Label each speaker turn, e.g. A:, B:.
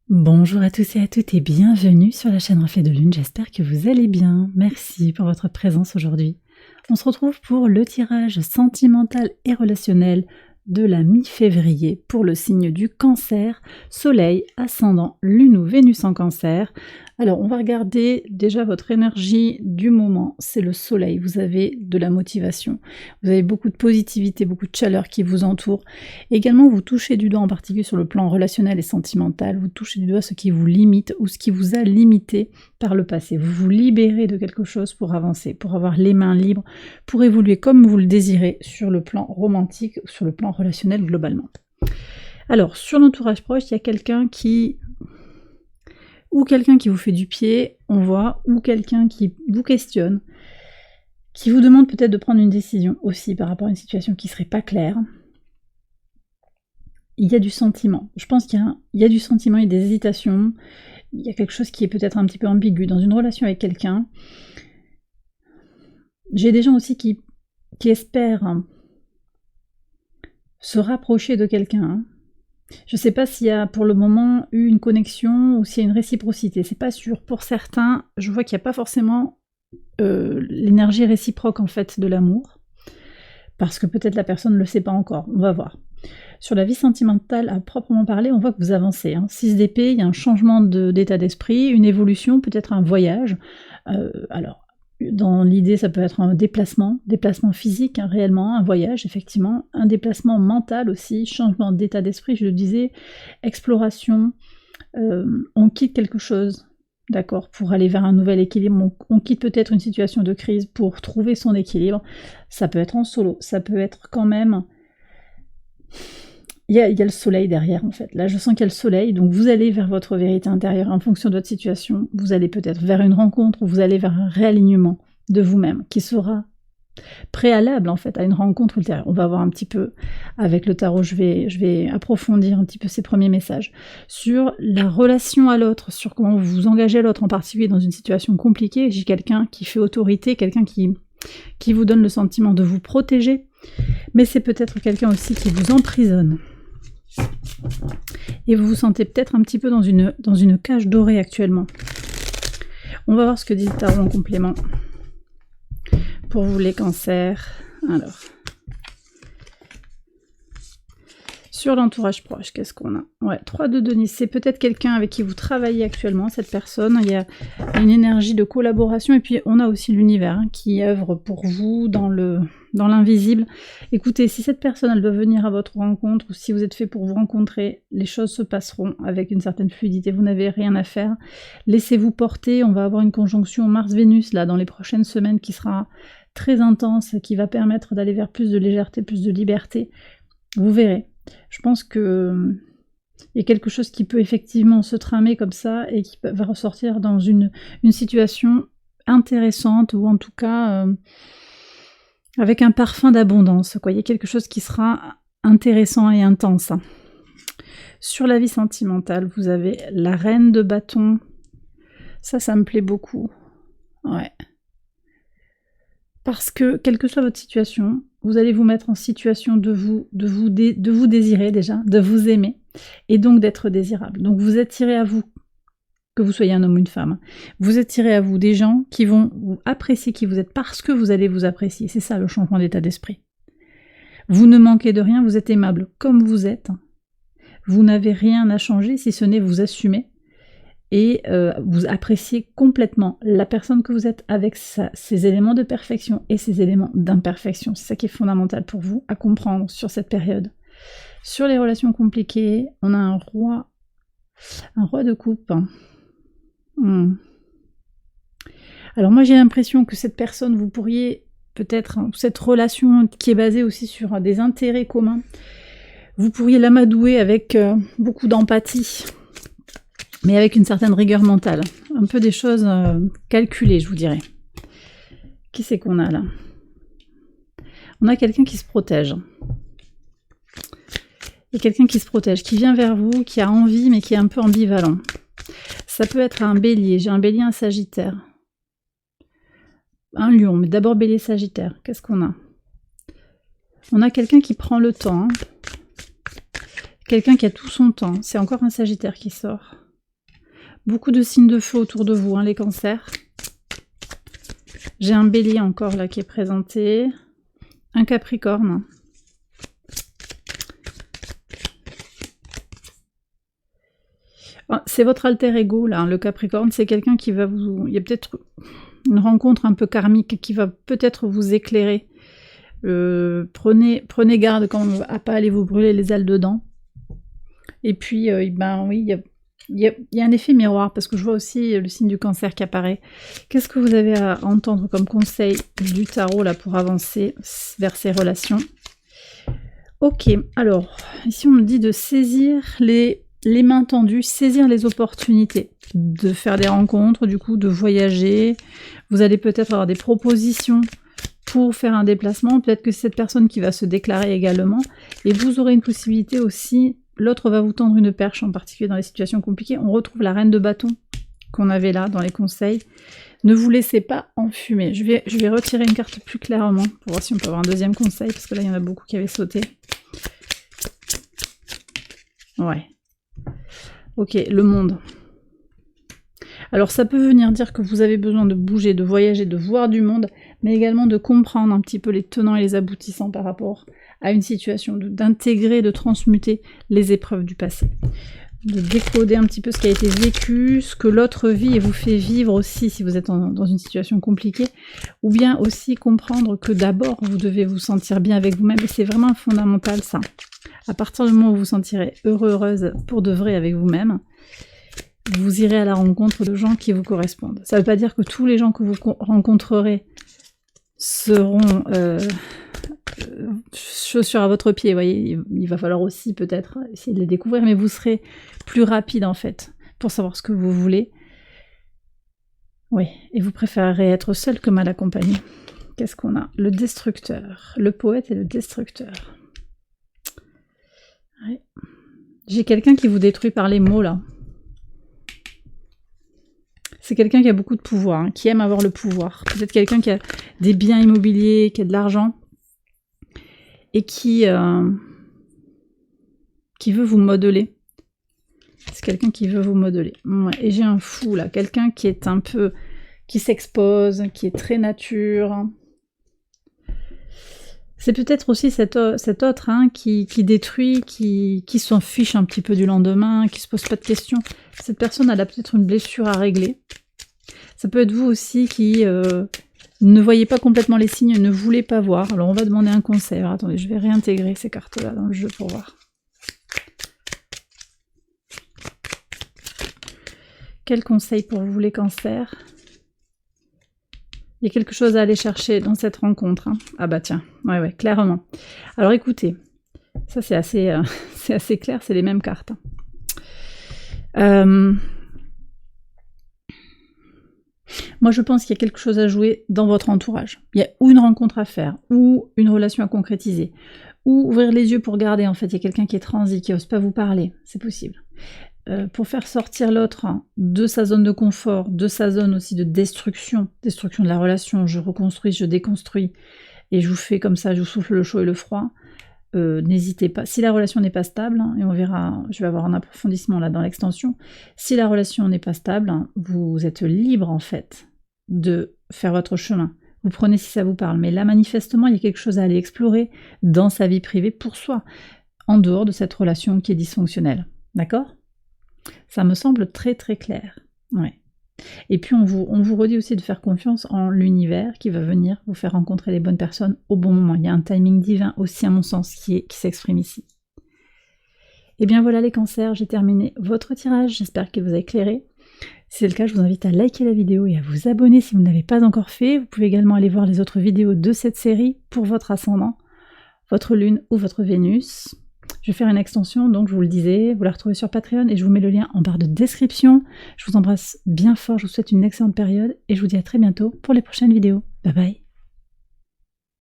A: Bonjour à tous et à toutes et bienvenue sur la chaîne Reflet de Lune, j'espère que vous allez bien. Merci pour votre présence aujourd'hui. On se retrouve pour le tirage sentimental et relationnel de la mi-février pour le signe du Cancer, Soleil, Ascendant, Lune ou Vénus en Cancer. Alors on va regarder déjà votre énergie du moment, c'est le Soleil, vous avez de la motivation, vous avez beaucoup de positivité, beaucoup de chaleur qui vous entoure. Également vous touchez du doigt en particulier sur le plan relationnel et sentimental, vous touchez du doigt ce qui vous limite ou ce qui vous a limité par le passé. Vous vous libérez de quelque chose pour avancer, pour avoir les mains libres, pour évoluer comme vous le désirez sur le plan romantique ou sur le plan relationnel globalement. Alors, sur l'entourage proche, il y a quelqu'un qui vous fait du pied, on voit, ou quelqu'un qui vous questionne, qui vous demande peut-être de prendre une décision aussi par rapport à une situation qui ne serait pas claire. Il y a du sentiment. Je pense qu'il y a du sentiment, il y a des hésitations, il y a quelque chose qui est peut-être un petit peu ambigu dans une relation avec quelqu'un. J'ai des gens aussi qui espèrent se rapprocher de quelqu'un. Je ne sais pas s'il y a pour le moment eu une connexion ou s'il y a une réciprocité, c'est pas sûr. Pour certains, je vois qu'il n'y a pas forcément l'énergie réciproque en fait de l'amour, parce que peut-être la personne ne le sait pas encore, on va voir. Sur la vie sentimentale à proprement parler, on voit que vous avancez. 6 d'épée, il y a un changement d'état d'esprit, une évolution, peut-être un voyage. Alors, dans l'idée, ça peut être un déplacement physique, réellement, un voyage, effectivement, un déplacement mental aussi, changement d'état d'esprit, je le disais, exploration, on quitte quelque chose, d'accord, pour aller vers un nouvel équilibre, on quitte peut-être une situation de crise pour trouver son équilibre, ça peut être en solo, ça peut être quand même... Il y a le soleil derrière en fait, là je sens qu'il y a le soleil, donc vous allez vers votre vérité intérieure en fonction de votre situation, vous allez peut-être vers une rencontre ou vous allez vers un réalignement de vous-même qui sera préalable en fait à une rencontre ultérieure. On va voir un petit peu avec le tarot, je vais approfondir un petit peu ces premiers messages sur la relation à l'autre, sur comment vous vous engagez à l'autre en particulier dans une situation compliquée. J'ai quelqu'un qui fait autorité, quelqu'un qui vous donne le sentiment de vous protéger, mais c'est peut-être quelqu'un aussi qui vous emprisonne. Et vous vous sentez peut-être un petit peu dans une cage dorée actuellement. On va voir ce que dit le tarot en complément. Pour vous les cancers. Alors. Sur l'entourage proche, qu'est-ce qu'on a? Ouais, 3 de Denise. C'est peut-être quelqu'un avec qui vous travaillez actuellement, cette personne. Il y a une énergie de collaboration. Et puis, on a aussi l'univers qui œuvre pour vous dans l'invisible. Écoutez, si cette personne, elle doit venir à votre rencontre, ou si vous êtes fait pour vous rencontrer, les choses se passeront avec une certaine fluidité. Vous n'avez rien à faire. Laissez-vous porter. On va avoir une conjonction Mars-Vénus, là, dans les prochaines semaines, qui sera très intense, qui va permettre d'aller vers plus de légèreté, plus de liberté. Vous verrez. Je pense que il y a quelque chose qui peut effectivement se tramer comme ça et qui va ressortir dans une situation intéressante, ou en tout cas avec un parfum d'abondance. Il y a quelque chose qui sera intéressant et intense. Sur la vie sentimentale, vous avez la reine de bâton. Ça me plaît beaucoup. Ouais. Parce que, quelle que soit votre situation, vous allez vous mettre en situation de vous désirer déjà, de vous aimer, et donc d'être désirable. Donc vous attirez à vous, que vous soyez un homme ou une femme, vous attirez à vous des gens qui vont vous apprécier qui vous êtes parce que vous allez vous apprécier. C'est ça le changement d'état d'esprit. Vous ne manquez de rien, vous êtes aimable comme vous êtes. Vous n'avez rien à changer si ce n'est vous assumer. Et vous appréciez complètement la personne que vous êtes avec ses éléments de perfection et ses éléments d'imperfection. C'est ça qui est fondamental pour vous à comprendre sur cette période. Sur les relations compliquées, on a un roi de coupe. Alors moi j'ai l'impression que cette personne, vous pourriez peut-être, cette relation qui est basée aussi sur des intérêts communs, vous pourriez l'amadouer avec beaucoup d'empathie, mais avec une certaine rigueur mentale. Un peu des choses calculées, je vous dirais. Qui c'est qu'on a là? On a quelqu'un qui se protège. Il y a quelqu'un qui se protège, qui vient vers vous, qui a envie, mais qui est un peu ambivalent. Ça peut être un bélier. J'ai un bélier, un sagittaire. Un lion, mais d'abord bélier, sagittaire. Qu'est-ce qu'on a? On a quelqu'un qui prend le temps. Quelqu'un qui a tout son temps. C'est encore un sagittaire qui sort. Beaucoup de signes de feu autour de vous, hein, les cancers. J'ai un bélier encore là qui est présenté. Un capricorne. C'est votre alter ego là, le capricorne. C'est quelqu'un qui va vous... Il y a peut-être une rencontre un peu karmique qui va peut-être vous éclairer. Prenez garde quand même à pas aller vous brûler les ailes dedans. Et puis, ben oui, il y a un effet miroir, parce que je vois aussi le signe du cancer qui apparaît. Qu'est-ce que vous avez à entendre comme conseil du tarot là pour avancer vers ces relations? Ok, alors, ici on me dit de saisir les mains tendues, saisir les opportunités, de faire des rencontres, du coup, de voyager. Vous allez peut-être avoir des propositions pour faire un déplacement. Peut-être que c'est cette personne qui va se déclarer également. Et vous aurez une possibilité aussi... L'autre va vous tendre une perche, en particulier dans les situations compliquées. On retrouve la reine de bâton qu'on avait là dans les conseils. Ne vous laissez pas enfumer. Je vais retirer une carte plus clairement pour voir si on peut avoir un deuxième conseil, parce que là, il y en a beaucoup qui avaient sauté. Ouais. Ok, le monde. Alors, ça peut venir dire que vous avez besoin de bouger, de voyager, de voir du monde, mais également de comprendre un petit peu les tenants et les aboutissants par rapport à une situation, d'intégrer, de transmuter les épreuves du passé, de décoder un petit peu ce qui a été vécu, ce que l'autre vit et vous fait vivre aussi si vous êtes dans une situation compliquée, ou bien aussi comprendre que d'abord vous devez vous sentir bien avec vous-même, et c'est vraiment fondamental ça. À partir du moment où vous vous sentirez heureux, heureuse pour de vrai avec vous-même, vous irez à la rencontre de gens qui vous correspondent. Ça ne veut pas dire que tous les gens que vous rencontrerez seront chaussures à votre pied, vous voyez, il va falloir aussi peut-être essayer de les découvrir, mais vous serez plus rapide en fait pour savoir ce que vous voulez. Oui, et vous préférerez être seul que mal accompagné. Qu'est-ce qu'on a? Le destructeur, le poète et le destructeur. Ouais. J'ai quelqu'un qui vous détruit par les mots là. C'est quelqu'un qui a beaucoup de pouvoir, hein, qui aime avoir le pouvoir. Peut-être quelqu'un qui a des biens immobiliers, qui a de l'argent, et qui veut vous modeler. C'est quelqu'un qui veut vous modeler. Ouais. Et j'ai un fou là, quelqu'un qui est un peu... qui s'expose, qui est très nature. C'est peut-être aussi cet autre hein, qui détruit, qui s'en fiche un petit peu du lendemain, qui se pose pas de questions. Cette personne, elle a peut-être une blessure à régler. Ça peut être vous aussi qui ne voyez pas complètement les signes, ne voulez pas voir. Alors on va demander un conseil. Alors, attendez, je vais réintégrer ces cartes-là dans le jeu pour voir. Quel conseil pour vous les cancers? Il y a quelque chose à aller chercher dans cette rencontre. Hein. Ah bah tiens, ouais, clairement. Alors écoutez, ça c'est assez clair, c'est les mêmes cartes. Moi je pense qu'il y a quelque chose à jouer dans votre entourage. Il y a ou une rencontre à faire, ou une relation à concrétiser, ou ouvrir les yeux pour regarder. En fait, il y a quelqu'un qui est transi, qui n'ose pas vous parler, c'est possible. Pour faire sortir l'autre hein, de sa zone de confort, de sa zone aussi de destruction de la relation, je reconstruis, je déconstruis, et je vous fais comme ça, je vous souffle le chaud et le froid, n'hésitez pas. Si la relation n'est pas stable, hein, et on verra, je vais avoir un approfondissement là dans l'extension, si la relation n'est pas stable, hein, vous êtes libre en fait de faire votre chemin. Vous prenez si ça vous parle, mais là manifestement il y a quelque chose à aller explorer dans sa vie privée pour soi, en dehors de cette relation qui est dysfonctionnelle. D'accord ? Ça me semble très très clair. Ouais. Et puis on vous redit aussi de faire confiance en l'univers qui va venir vous faire rencontrer les bonnes personnes au bon moment. Il y a un timing divin aussi à mon sens qui s'exprime ici. Et bien voilà les cancers, j'ai terminé votre tirage, j'espère qu'il vous a éclairé. Si c'est le cas, je vous invite à liker la vidéo et à vous abonner si vous ne l'avez pas encore fait. Vous pouvez également aller voir les autres vidéos de cette série pour votre ascendant, votre lune ou votre Vénus. Je vais faire une extension, donc je vous le disais, vous la retrouvez sur Patreon et je vous mets le lien en barre de description. Je vous embrasse bien fort, je vous souhaite une excellente période et je vous dis à très bientôt pour les prochaines vidéos. Bye bye.